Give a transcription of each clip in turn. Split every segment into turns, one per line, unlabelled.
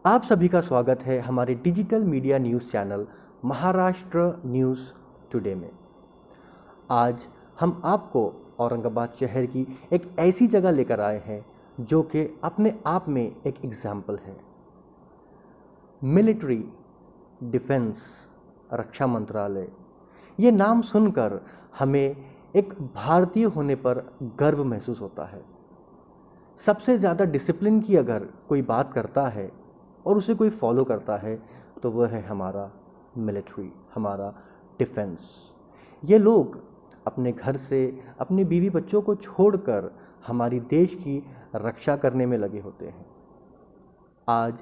आप सभी का स्वागत है हमारे digital media news channel Maharashtra news today में। आज हम आपको औरंगाबाद शहर की एक ऐसी जगह लेकर आए हैं जो कि अपने आप में एक एग्जाम्पल है। मिलिट्री, डिफेंस, रक्षा मंत्रालय, ये नाम सुनकर हमें एक भारतीय होने पर गर्व महसूस होता है। सबसे ज़्यादा डिसिप्लिन की अगर कोई बात करता है और उसे कोई फॉलो करता है तो वह है हमारा मिलिट्री, हमारा डिफेंस। ये लोग अपने घर से अपने बीवी बच्चों को छोड़कर हमारी देश की रक्षा करने में लगे होते हैं। आज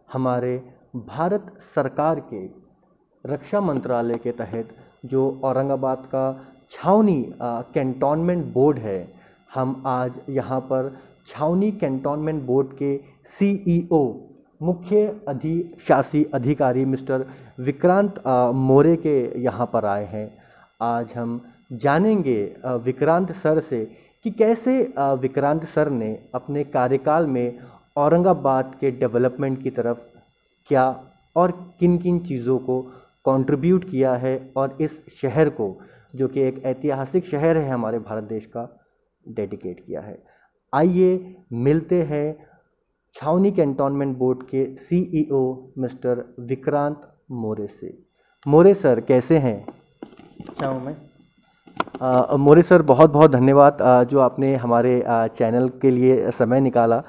हमारे भारत सरकार के रक्षा मंत्रालय के तहत जो औरंगाबाद का छावनी कैंटोनमेंट बोर्ड है, हम आज यहाँ पर छावनी कैंटोनमेंट बोर्ड के CEO मुख्य अधिशासी अधिकारी मिस्टर विक्रांत मोरे के यहाँ पर आए हैं। आज हम जानेंगे विक्रांत सर से कि कैसे विक्रांत सर ने अपने कार्यकाल में औरंगाबाद के डेवलपमेंट की तरफ क्या और किन किन चीज़ों को कंट्रीब्यूट किया है और इस शहर को, जो कि एक ऐतिहासिक शहर है हमारे भारत देश का, डेडिकेट किया है। आइए मिलते हैं छावनी कैंटोनमेंट बोर्ड के CEO मिस्टर विक्रांत मोरे से। मोरे सर कैसे हैं?
अच्छा हूँ मैं।
मोरे सर बहुत बहुत धन्यवाद जो आपने हमारे चैनल के लिए समय निकाला।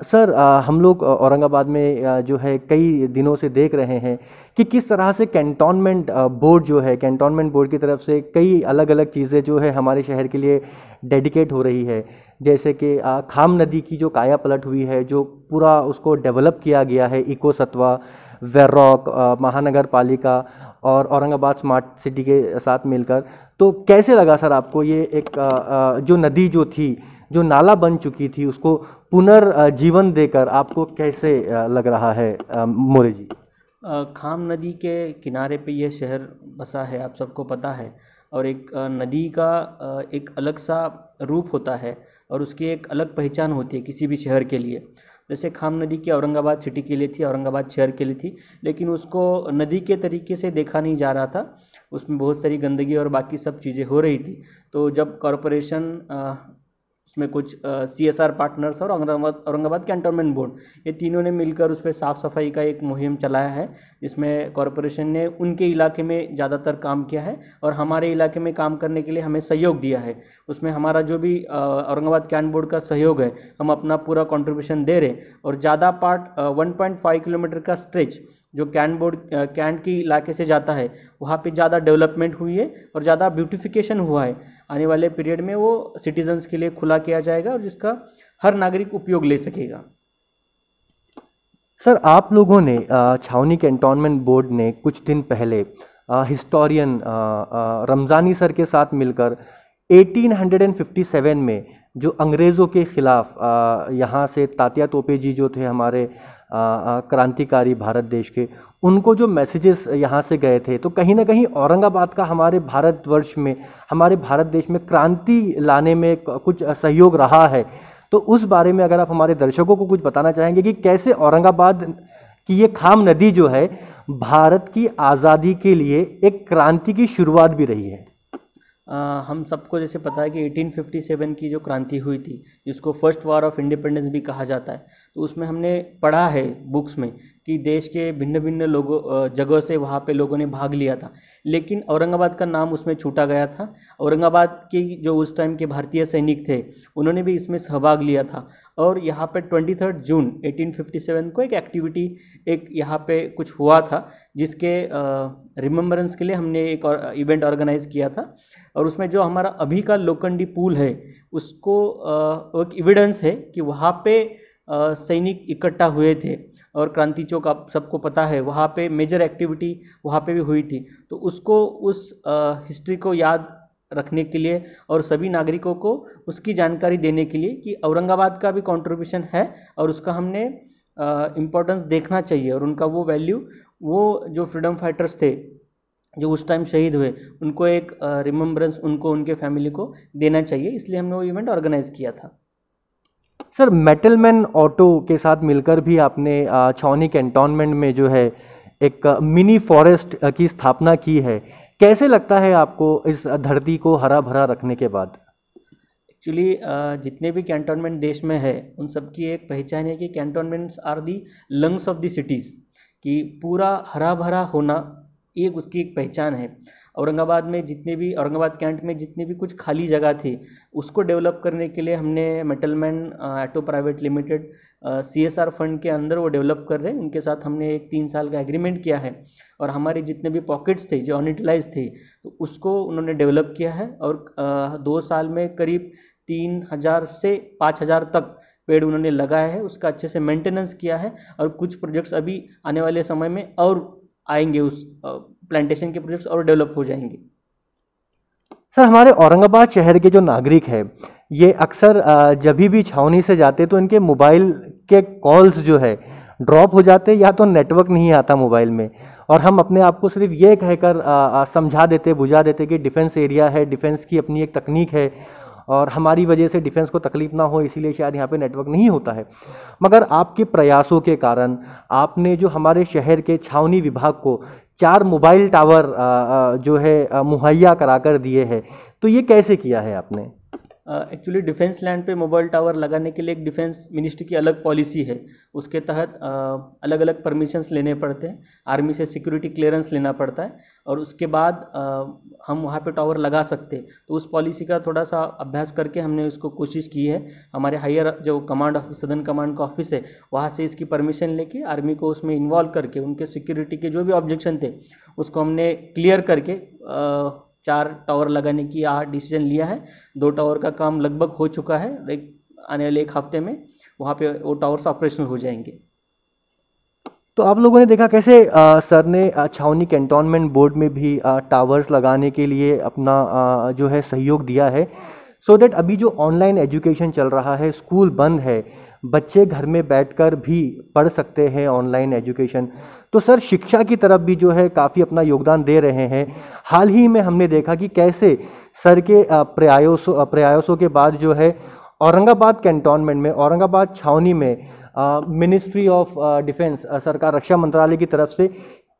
सर हम लोग औरंगाबाद में जो है कई दिनों से देख रहे हैं कि किस तरह से कैंटोनमेंट बोर्ड जो है, कैंटोनमेंट बोर्ड की तरफ से कई अलग अलग चीज़ें जो है हमारे शहर के लिए डेडिकेट हो रही है। जैसे कि खाम नदी की जो काया पलट हुई है, जो पूरा उसको डेवलप किया गया है, इको सत्वा, वेरॉक, महानगर पालिका और औरंगाबाद स्मार्ट सिटी के साथ मिलकर। तो कैसे लगा सर आपको ये एक जो नदी जो थी, जो नाला बन चुकी थी, उसको पुनर्जीवन देकर आपको कैसे लग रहा है मोरे जी?
खाम नदी के किनारे पे ये शहर बसा है, आप सबको पता है। और एक नदी का एक अलग सा रूप होता है और उसकी एक अलग पहचान होती है किसी भी शहर के लिए। जैसे खाम नदी की औरंगाबाद सिटी के लिए थी, औरंगाबाद शहर के लिए थी, लेकिन उसको नदी के तरीके से देखा नहीं जा रहा था। उसमें बहुत सारी गंदगी और बाकी सब चीज़ें हो रही थी। तो जब कॉरपोरेशन, उसमें कुछ CSR पार्टनर्स और औरंगाबाद कैंटोनमेंट बोर्ड, ये तीनों ने मिलकर उस पर साफ़ सफाई का एक मुहिम चलाया है, जिसमें कॉरपोरेशन ने उनके इलाके में ज़्यादातर काम किया है और हमारे इलाके में काम करने के लिए हमें सहयोग दिया है। उसमें हमारा जो भी औरंगाबाद कैंट बोर्ड का सहयोग है, हम अपना पूरा कंट्रीब्यूशन दे रहे। और ज़्यादा पार्ट 1.5 किलोमीटर का स्ट्रेच जो कैंट की इलाके से जाता है, वहाँ पे ज़्यादा डेवलपमेंट हुई है और ज़्यादा ब्यूटिफिकेशन हुआ है। आने वाले पीरियड में वो सिटीजन्स के लिए खुला किया जाएगा और जिसका हर नागरिक उपयोग ले सकेगा।
सर आप लोगों ने छावनी कैंटोनमेंट बोर्ड ने कुछ दिन पहले हिस्टोरियन रमज़ानी सर के साथ मिलकर 1857 में जो अंग्रेज़ों के ख़िलाफ़ यहाँ से तात्या तोपे जी जो थे हमारे क्रांतिकारी भारत देश के, उनको जो मैसेजेस यहाँ से गए थे, तो कहीं ना कहीं औरंगाबाद का हमारे भारतवर्ष में, हमारे भारत देश में क्रांति लाने में कुछ सहयोग रहा है। तो उस बारे में अगर आप हमारे दर्शकों को कुछ बताना चाहेंगे कि कैसे औरंगाबाद की ये खाम नदी जो है भारत की आज़ादी के लिए एक क्रांति की शुरुआत भी रही है।
हम सबको जैसे पता है कि 1857 की जो क्रांति हुई थी, जिसको फर्स्ट वॉर ऑफ इंडिपेंडेंस भी कहा जाता है, तो उसमें हमने पढ़ा है बुक्स में कि देश के भिन्न भिन्न लोगों जगह से वहाँ पे लोगों ने भाग लिया था, लेकिन औरंगाबाद का नाम उसमें छूटा गया था। औरंगाबाद के जो उस टाइम के भारतीय सैनिक थे, उन्होंने भी इसमें सहभाग लिया था। और यहाँ पे 23 जून 1857 को एक एक्टिविटी, एक यहाँ पे कुछ हुआ था, जिसके रिमेम्बरेंस के लिए हमने एक इवेंट ऑर्गेनाइज किया था। और उसमें जो हमारा अभी का लोखंडी पुल है, उसको एक एविडेंस है कि वहाँ पे सैनिक इकट्ठा हुए थे और क्रांति चौक आप सबको पता है, वहाँ पे मेजर एक्टिविटी वहाँ पे भी हुई थी। तो उसको, उस हिस्ट्री को याद रखने के लिए और सभी नागरिकों को उसकी जानकारी देने के लिए कि औरंगाबाद का भी कंट्रीब्यूशन है और उसका हमने इम्पोर्टेंस देखना चाहिए। और उनका वो वैल्यू, वो जो फ्रीडम फाइटर्स थे जो उस टाइम शहीद हुए, उनको एक रिमेम्बरेंस उनको, उनके फैमिली को देना चाहिए, इसलिए हमने वो इवेंट ऑर्गेनाइज किया था।
सर, मेटलमैन ऑटो के साथ मिलकर भी आपने छावनी कैंटोनमेंट में जो है एक मिनी फॉरेस्ट की स्थापना की है। कैसे लगता है आपको इस धरती को हरा भरा रखने के बाद?
एक्चुअली जितने भी कैंटोनमेंट देश में है उन सब की एक पहचान है कि cantonments are the lungs of the cities, कि पूरा हरा भरा होना एक उसकी एक पहचान है। औरंगाबाद कैंट में जितनी भी कुछ खाली जगह थी उसको डेवलप करने के लिए हमने Metalman auto private limited CSR fund के अंदर वो डेवलप कर रहे हैं। उनके साथ हमने एक 3 साल का एग्रीमेंट किया है और हमारे जितने भी पॉकेट्स थे जो अनयूटिलाइज थे तो उसको उन्होंने डेवलप किया है और 2 साल में करीब 3000 से 5000 तक पेड़ उन्होंने लगाया है। उसका अच्छे से मेंटेनेंस किया है और कुछ प्रोजेक्ट्स अभी आने वाले समय में और आएंगे, उस प्लांटेशन के प्रोजेक्ट्स और डेवलप हो जाएंगे।
सर, हमारे औरंगाबाद शहर के जो नागरिक हैं ये अक्सर जब भी छावनी से जाते तो इनके मोबाइल के कॉल्स जो है ड्रॉप हो जाते, या तो नेटवर्क नहीं आता मोबाइल में, और हम अपने आप को सिर्फ ये कहकर समझा देते, बुझा देते कि डिफेंस एरिया है, डिफेंस की अपनी एक तकनीक है और हमारी वजह से डिफेंस को तकलीफ ना हो इसीलिए शायद यहाँ पे नेटवर्क नहीं होता है। मगर आपके प्रयासों के कारण आपने जो हमारे शहर के छावनी विभाग को 4 मोबाइल टावर जो है मुहैया कराकर दिए हैं, तो ये कैसे किया है आपने?
एक्चुअली डिफेंस लैंड पे मोबाइल टावर लगाने के लिए एक डिफेंस मिनिस्ट्री की अलग पॉलिसी है। उसके तहत अलग अलग परमिशंस लेने पड़ते हैं, आर्मी से सिक्योरिटी क्लियरेंस लेना पड़ता है और उसके बाद हम वहाँ पे टावर लगा सकते हैं। तो उस पॉलिसी का थोड़ा सा अभ्यास करके हमने उसको कोशिश की है। हमारे हायर जो कमांड ऑफिस, सदर्न कमांड का ऑफिस है, वहाँ से इसकी परमिशन लेके आर्मी को उसमें इन्वॉल्व करके उनके सिक्योरिटी के जो भी ऑब्जेक्शन थे उसको हमने क्लियर करके 4 टावर लगाने की डिसीजन लिया है। 2 टावर का काम लगभग हो चुका है, आने वाले 1 हफ्ते में वहाँ पे वो टावर्स ऑपरेशनल हो जाएंगे।
तो आप लोगों ने देखा कैसे सर ने छावनी कैंटोनमेंट बोर्ड में भी टावर्स लगाने के लिए अपना जो है सहयोग दिया है, सो दैट अभी जो ऑनलाइन एजुकेशन चल रहा है, स्कूल बंद है, बच्चे घर में बैठकर भी पढ़ सकते हैं ऑनलाइन एजुकेशन। तो सर शिक्षा की तरफ भी जो है काफ़ी अपना योगदान दे रहे हैं। हाल ही में हमने देखा कि कैसे सर के प्रयासों के बाद जो है औरंगाबाद कैंटोनमेंट में, औरंगाबाद छावनी में मिनिस्ट्री ऑफ डिफेंस, सरकार रक्षा मंत्रालय की तरफ से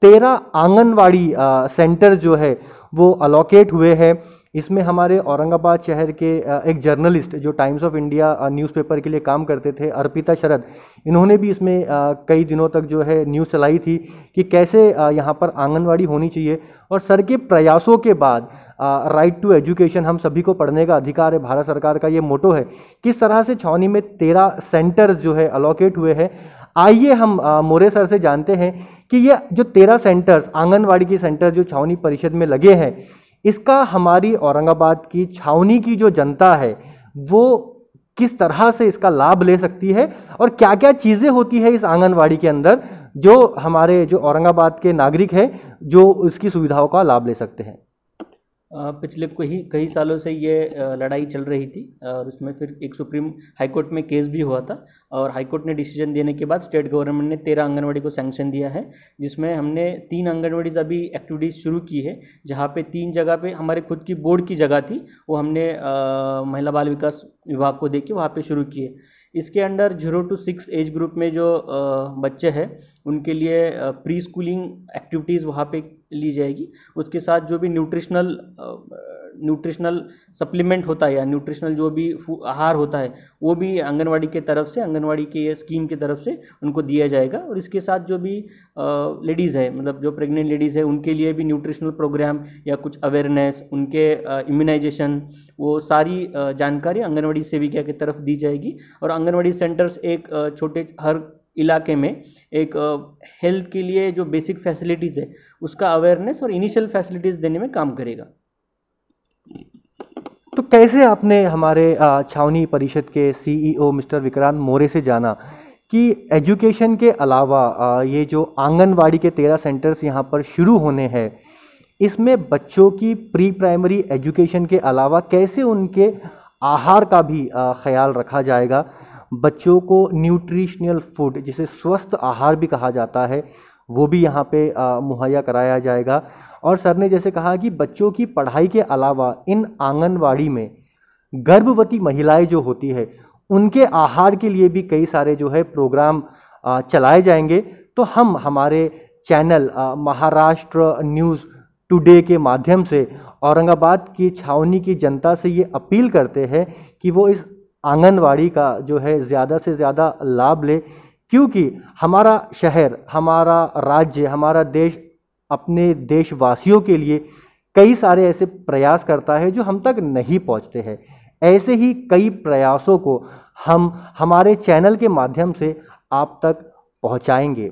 13 आंगनवाड़ी सेंटर जो है वो अलोकेट हुए हैं। इसमें हमारे औरंगाबाद शहर के एक जर्नलिस्ट जो टाइम्स ऑफ इंडिया न्यूज़पेपर के लिए काम करते थे, अर्पिता शरद, इन्होंने भी इसमें कई दिनों तक जो है न्यूज़ चलाई थी कि कैसे यहाँ पर आंगनवाड़ी होनी चाहिए। और सर के प्रयासों के बाद राइट टू एजुकेशन, हम सभी को पढ़ने का अधिकार है, भारत सरकार का ये मोटो है। किस तरह से छावनी में 13 सेंटर्स जो है अलोकेट हुए हैं, आइए हम मोरे सर से जानते हैं कि ये जो 13 सेंटर्स आंगनवाड़ी के सेंटर जो छावनी परिषद में लगे हैं, इसका हमारी औरंगाबाद की छावनी की जो जनता है वो किस तरह से इसका लाभ ले सकती है और क्या क्या चीज़ें होती है इस आंगनवाड़ी के अंदर जो हमारे जो औरंगाबाद के नागरिक हैं जो इसकी सुविधाओं का लाभ ले सकते हैं।
पिछले कई सालों से ये लड़ाई चल रही थी और उसमें फिर एक सुप्रीम हाईकोर्ट में केस भी हुआ था और हाईकोर्ट ने डिसीजन देने के बाद स्टेट गवर्नमेंट ने 13 आंगनवाड़ी को सैंक्शन दिया है, जिसमें हमने 3 आंगनवाड़ीज अभी एक्टिविटीज़ शुरू की है। जहाँ पे 3 जगह पे हमारे खुद की बोर्ड की जगह थी, वो हमने महिला बाल विकास विभाग को देके वहाँ पे शुरू किए। इसके अंडर 0 to 6 एज ग्रुप में जो बच्चे हैं उनके लिए प्री स्कूलिंग एक्टिविटीज़ वहाँ पे ली जाएगी। उसके साथ जो भी न्यूट्रिशनल सप्लीमेंट होता है या न्यूट्रिशनल जो भी आहार होता है वो भी आंगनवाड़ी के तरफ से, आंगनवाड़ी के स्कीम की तरफ से उनको दिया जाएगा। और इसके साथ जो भी लेडीज़ है, मतलब जो प्रेग्नेंट लेडीज़ है, उनके लिए भी न्यूट्रिशनल प्रोग्राम या कुछ अवेयरनेस, उनके इम्यूनाइजेशन, वो सारी जानकारी आंगनवाड़ी सेविका की तरफ दी जाएगी। और आंगनवाड़ी सेंटर्स एक छोटे हर इलाके में एक हेल्थ के लिए जो बेसिक फैसिलिटीज़ है उसका अवेयरनेस और इनिशियल फैसिलिटीज़ देने में काम करेगा।
तो कैसे आपने हमारे छावनी परिषद के CEO मिस्टर विक्रांत मोरे से जाना कि एजुकेशन के अलावा ये जो आंगनवाड़ी के 13 सेंटर्स यहाँ पर शुरू होने हैं, इसमें बच्चों की प्री प्राइमरी एजुकेशन के अलावा कैसे उनके आहार का भी ख्याल रखा जाएगा, बच्चों को न्यूट्रिशनल फूड जिसे स्वस्थ आहार भी कहा जाता है वो भी यहाँ पे मुहैया कराया जाएगा। और सर ने जैसे कहा कि बच्चों की पढ़ाई के अलावा इन आंगनवाड़ी में गर्भवती महिलाएं जो होती है उनके आहार के लिए भी कई सारे जो है प्रोग्राम चलाए जाएंगे। तो हम हमारे चैनल महाराष्ट्र न्यूज़ टुडे के माध्यम से औरंगाबाद की छावनी की जनता से ये अपील करते हैं कि वो इस आंगनवाड़ी का जो है ज़्यादा से ज़्यादा लाभ ले, क्योंकि हमारा शहर, हमारा राज्य, हमारा देश अपने देशवासियों के लिए कई सारे ऐसे प्रयास करता है जो हम तक नहीं पहुंचते हैं। ऐसे ही कई प्रयासों को हम हमारे चैनल के माध्यम से आप तक पहुंचाएंगे।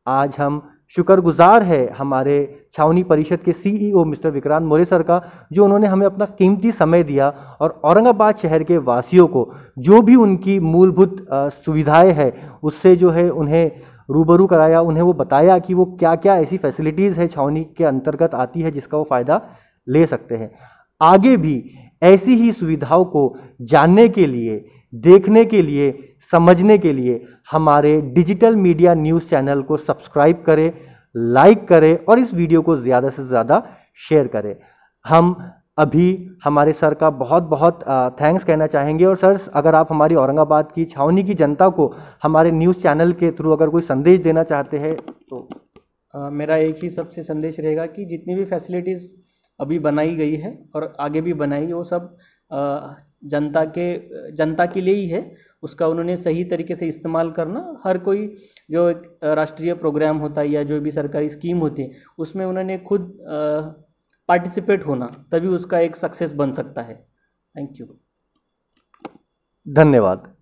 आज हम शुक्रगुजार है हमारे छावनी परिषद के सीईओ मिस्टर विक्रांत मोरे सर का, जो उन्होंने हमें अपना कीमती समय दिया और औरंगाबाद शहर के वासियों को जो भी उनकी मूलभूत सुविधाएं हैं उससे जो है उन्हें रूबरू कराया, उन्हें वो बताया कि वो क्या क्या ऐसी फैसिलिटीज़ है छावनी के अंतर्गत आती है जिसका वो फ़ायदा ले सकते हैं। आगे भी ऐसी ही सुविधाओं को जानने के लिए, देखने के लिए, समझने के लिए हमारे डिजिटल मीडिया न्यूज़ चैनल को सब्सक्राइब करें, लाइक करें और इस वीडियो को ज़्यादा से ज़्यादा शेयर करें। हम अभी हमारे सर का बहुत बहुत थैंक्स कहना चाहेंगे। और सर, अगर आप हमारी औरंगाबाद की छावनी की जनता को हमारे न्यूज़ चैनल के थ्रू अगर कोई संदेश देना चाहते हैं तो
मेरा एक ही सबसे संदेश रहेगा कि जितनी भी फैसिलिटीज़ अभी बनाई गई है और आगे भी बनाई, वो सब जनता के लिए ही है। उसका उन्होंने सही तरीके से इस्तेमाल करना, हर कोई जो एक राष्ट्रीय प्रोग्राम होता है या जो भी सरकारी स्कीम होती है उसमें उन्होंने खुद पार्टिसिपेट होना, तभी उसका एक सक्सेस बन सकता है। Thank you.
धन्यवाद।